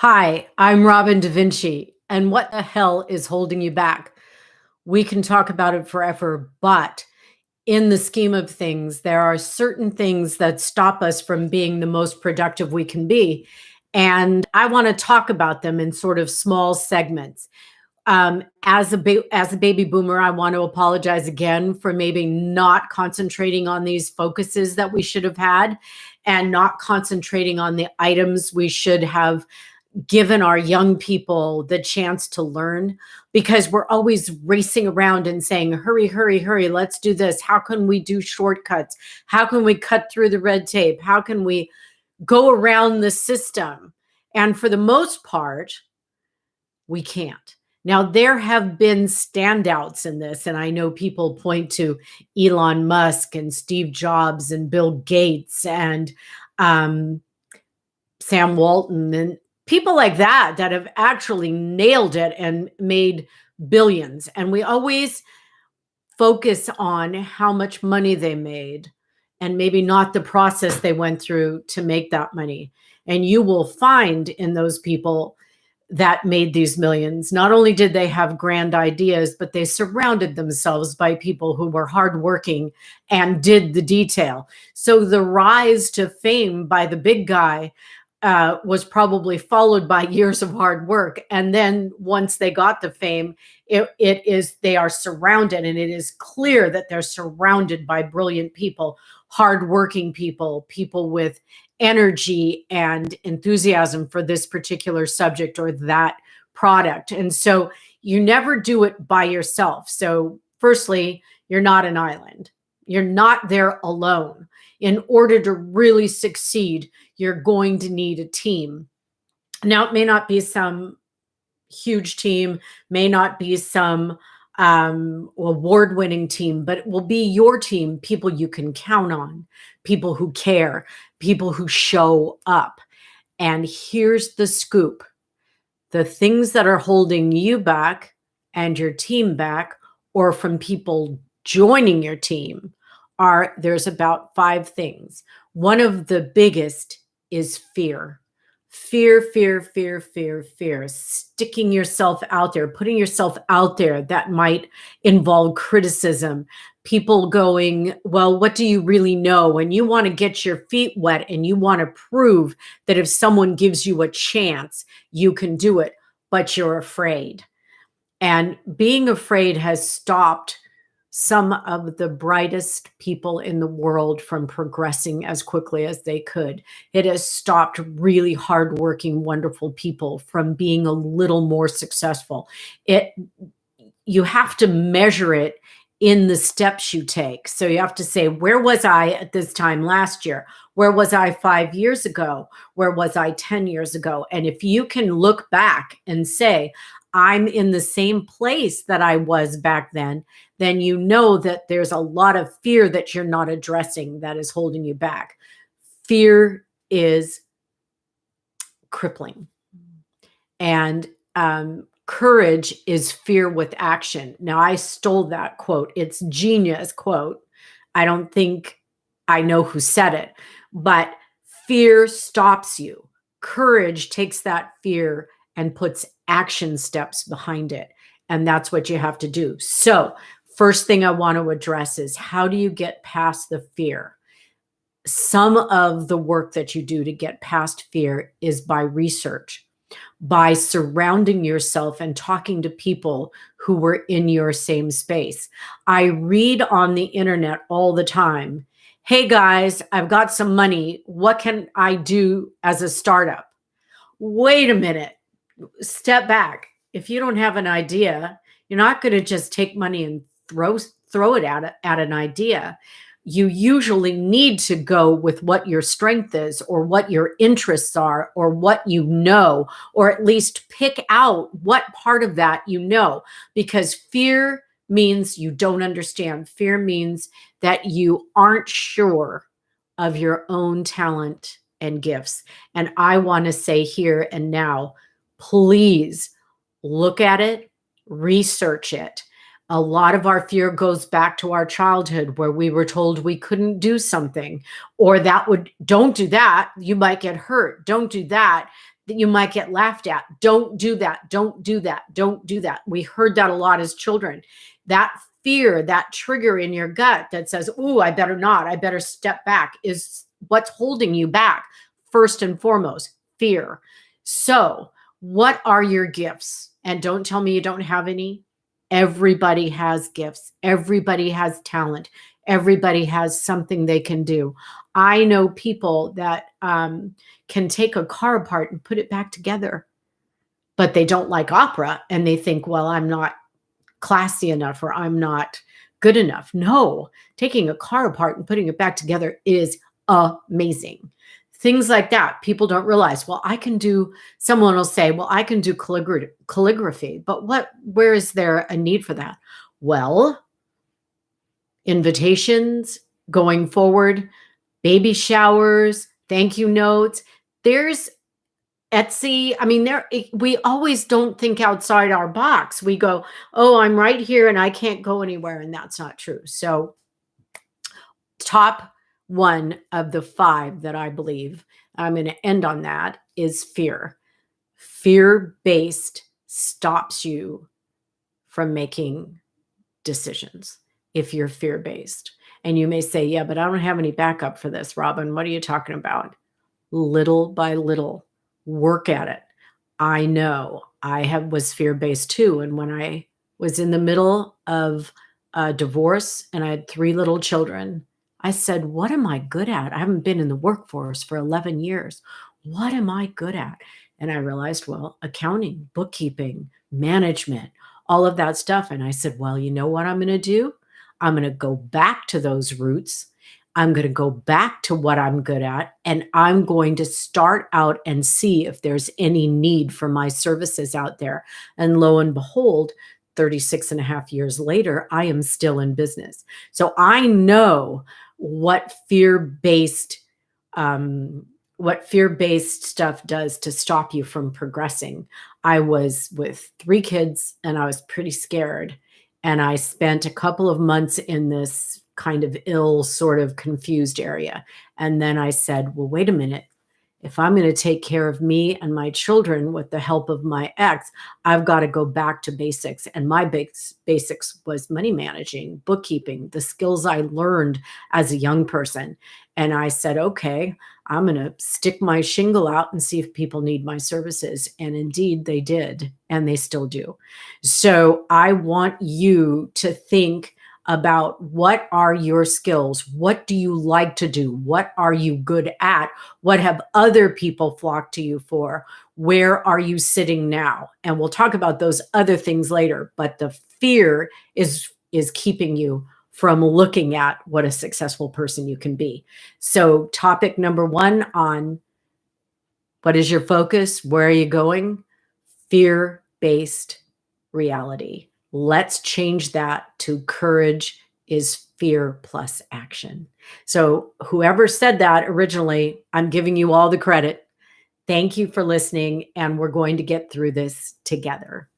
Hi, I'm Robin Da Vinci, and what the hell is holding you back? We can talk about it forever, but in the scheme of things, there are certain things that stop us from being the most productive we can be. And I want to talk about them in sort of small segments. As a baby boomer, I want to apologize again for maybe not concentrating on these focuses that we should have had and not concentrating on the items we should have given our young people the chance to learn, because we're always racing around and saying, hurry, hurry, hurry, let's do this. How can we do shortcuts? How can we cut through the red tape? How can we go around the system? And for the most part, we can't. Now, there have been standouts in this, and I know people point to Elon Musk and Steve Jobs and Bill Gates and um, Sam Walton and people like that have actually nailed it and made billions. And we always focus on how much money they made and maybe not the process they went through to make that money. And you will find in those people that made these millions, not only did they have grand ideas, but they surrounded themselves by people who were hardworking and did the detail. So the rise to fame by the big guy was probably followed by years of hard work. And then once they got the fame, they are surrounded, and it is clear that they're surrounded by brilliant people, hardworking people, people with energy and enthusiasm for this particular subject or that product. And so you never do it by yourself. So firstly, you're not an island. You're not there alone. In order to really succeed, you're going to need a team. Now, it may not be some huge team, may not be some award-winning team, but it will be your team, people you can count on, people who care, people who show up. And here's the scoop. The things that are holding you back and your team back, or from people joining your team, there's about 5 things. One of the biggest is fear. Fear, fear, fear, fear, fear. Sticking yourself out there, putting yourself out there, that might involve criticism. People going, well, what do you really know? And you want to get your feet wet and you want to prove that if someone gives you a chance, you can do it, but you're afraid. And being afraid has stopped some of the brightest people in the world from progressing as quickly as they could. It has stopped really hardworking, wonderful people from being a little more successful. You have to measure it in the steps you take. So you have to say, where was I at this time last year? Where was I 5 years ago? Where was I 10 years ago? And if you can look back and say, I'm in the same place that I was back then you know that there's a lot of fear that you're not addressing that is holding you back. Fear is crippling. And courage is fear with action. Now, I stole that quote. It's a genius quote. I don't think I know who said it, but fear stops you. Courage takes that fear and puts action steps behind it. And that's what you have to do. So first thing I want to address is, how do you get past the fear? Some of the work that you do to get past fear is by research, by surrounding yourself and talking to people who were in your same space. I read on the internet all the time, hey guys, I've got some money. What can I do as a startup? Wait a minute. Step back. If you don't have an idea, you're not going to just take money and throw it at an idea. You usually need to go with what your strength is, or what your interests are, or what you know, or at least pick out what part of that you know, because fear means you don't understand. Fear means that you aren't sure of your own talent and gifts. And I want to say here and now, please look at it, research it. A lot of our fear goes back to our childhood, where we were told we couldn't do something, or don't do that, you might get hurt. Don't do that, that you might get laughed at. Don't do that. Don't do that. Don't do that. We heard that a lot as children. That fear, that trigger in your gut that says, "Ooh, I better not. I better step back," is what's holding you back. First and foremost, fear. So, what are your gifts? And don't tell me you don't have any. Everybody has gifts. Everybody has talent. Everybody has something they can do. I know people that can take a car apart and put it back together, but they don't like opera and they think, well, I'm not classy enough or I'm not good enough. No, taking a car apart and putting it back together is amazing. Things like that, people don't realize, well, I can do, someone will say, well, I can do calligraphy, but where is there a need for that? Well, invitations going forward, baby showers, thank you notes. There's Etsy. I mean, we always don't think outside our box. We go, oh, I'm right here and I can't go anywhere. And that's not true. So top one of the 5 that I believe, I'm going to end on that, is fear. Fear-based stops you from making decisions if you're fear-based. And you may say, yeah, but I don't have any backup for this, Robin. What are you talking about? Little by little, work at it. I know was fear-based too. And when I was in the middle of a divorce and I had 3 little children, I said, what am I good at? I haven't been in the workforce for 11 years. What am I good at? And I realized, well, accounting, bookkeeping, management, all of that stuff. And I said, well, you know what I'm going to do? I'm going to go back to those roots. I'm going to go back to what I'm good at, and I'm going to start out and see if there's any need for my services out there. And lo and behold, 36 and a half years later, I am still in business. So I know what fear-based stuff does to stop you from progressing. I was with 3 kids and I was pretty scared. And I spent a couple of months in this kind of ill, sort of confused area. And then I said, well, wait a minute. If I'm going to take care of me and my children with the help of my ex, I've got to go back to basics. And my basics was money managing, bookkeeping, the skills I learned as a young person. And I said, okay, I'm going to stick my shingle out and see if people need my services. And indeed they did, and they still do. So I want you to think about, what are your skills? What do you like to do? What are you good at? What have other people flocked to you for? Where are you sitting now? And we'll talk about those other things later, but the fear is keeping you from looking at what a successful person you can be. So topic number 1 on what is your focus? Where are you going? Fear-based reality. Let's change that to courage is fear plus action. So whoever said that originally, I'm giving you all the credit. Thank you for listening, and we're going to get through this together.